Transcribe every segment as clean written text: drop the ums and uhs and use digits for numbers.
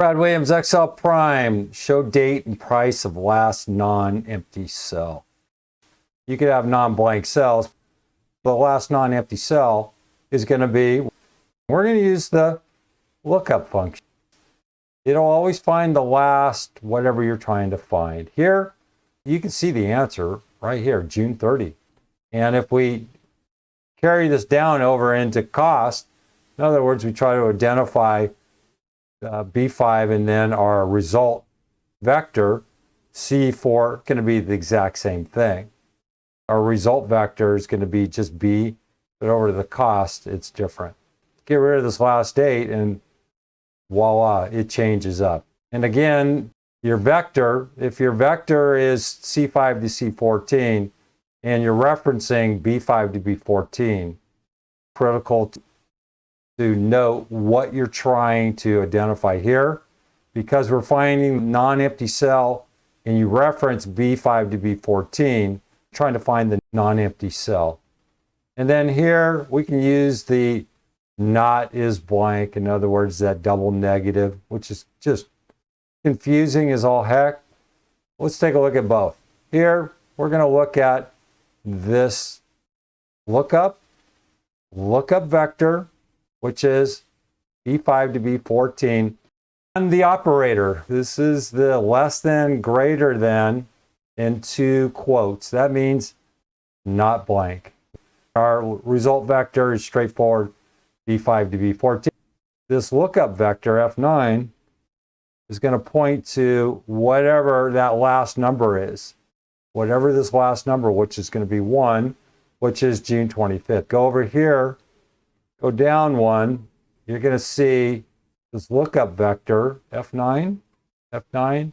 Brad Williams, Excel Prime, show date and price of last non-empty cell. You could have non-blank cells. The last non-empty cell is going to be, we're going to use the lookup function. It'll always find the last whatever you're trying to find. Here, you can see the answer right here, June 30. And if we carry this down over into cost, in other words, we try to identify B5 and then our result vector, C4, going to be the exact same thing. Our result vector is going to be just B, but over to the cost, it's different. Get rid of this last date and voila, it changes up. And again, your vector, if your vector is C5 to C14 and you're referencing B5 to B14, critical to note what you're trying to identify here. Because we're finding non-empty cell and you reference B5 to B14, trying to find the non-empty cell. And then here we can use the not is blank, in other words, that double negative, which is just confusing as all heck. Let's take a look at both. Here, we're going to look at this lookup vector, which is B5 to B14. And the operator, this is the less than, greater than, in two quotes. That means not blank. Our result vector is straightforward, B5 to B14. This lookup vector, F9, is going to point to whatever that last number is. Whatever this last number, which is going to be 1, which is June 25th. Go over here, go down 1, you're going to see this lookup vector, F9. F9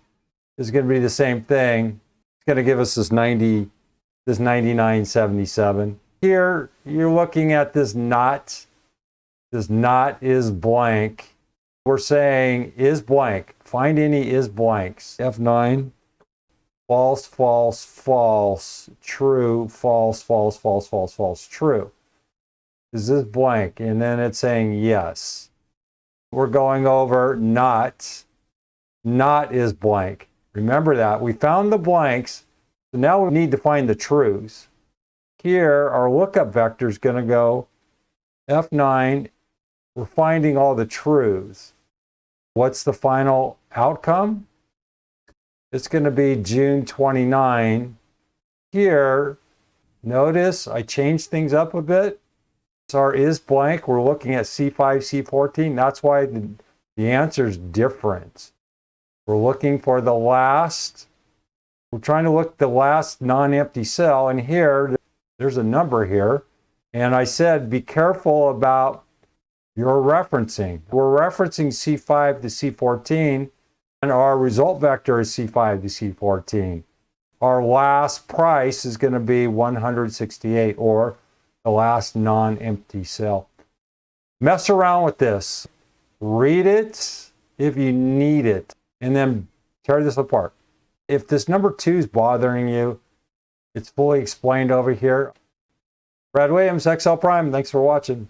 is going to be the same thing. It's going to give us this 9977. Here, you're looking at this not. This not is blank. We're saying is blank. Find any is blanks. F9, false, false, false, true, false, false, false, false, false, true. Is this blank? And then it's saying yes. We're going over not. Not is blank. Remember that. We found the blanks. So now we need to find the trues. Here, our lookup vector is going to go F9. We're finding all the trues. What's the final outcome? It's going to be June 29. Here, notice I changed things up a bit. So our is blank, we're looking at C5, C14. That's why the answer is different. We're looking for the last, we're trying to look at the last non-empty cell. And here, there's a number here. And I said, be careful about your referencing. We're referencing C5 to C14, and our result vector is C5 to C14. Our last price is going to be 168, or the last non-empty cell. Mess around with this. Read it if you need it, and then tear this apart. If this number 2 is bothering you, it's fully explained over here. Brad Williams, Excel Prime. Thanks for watching.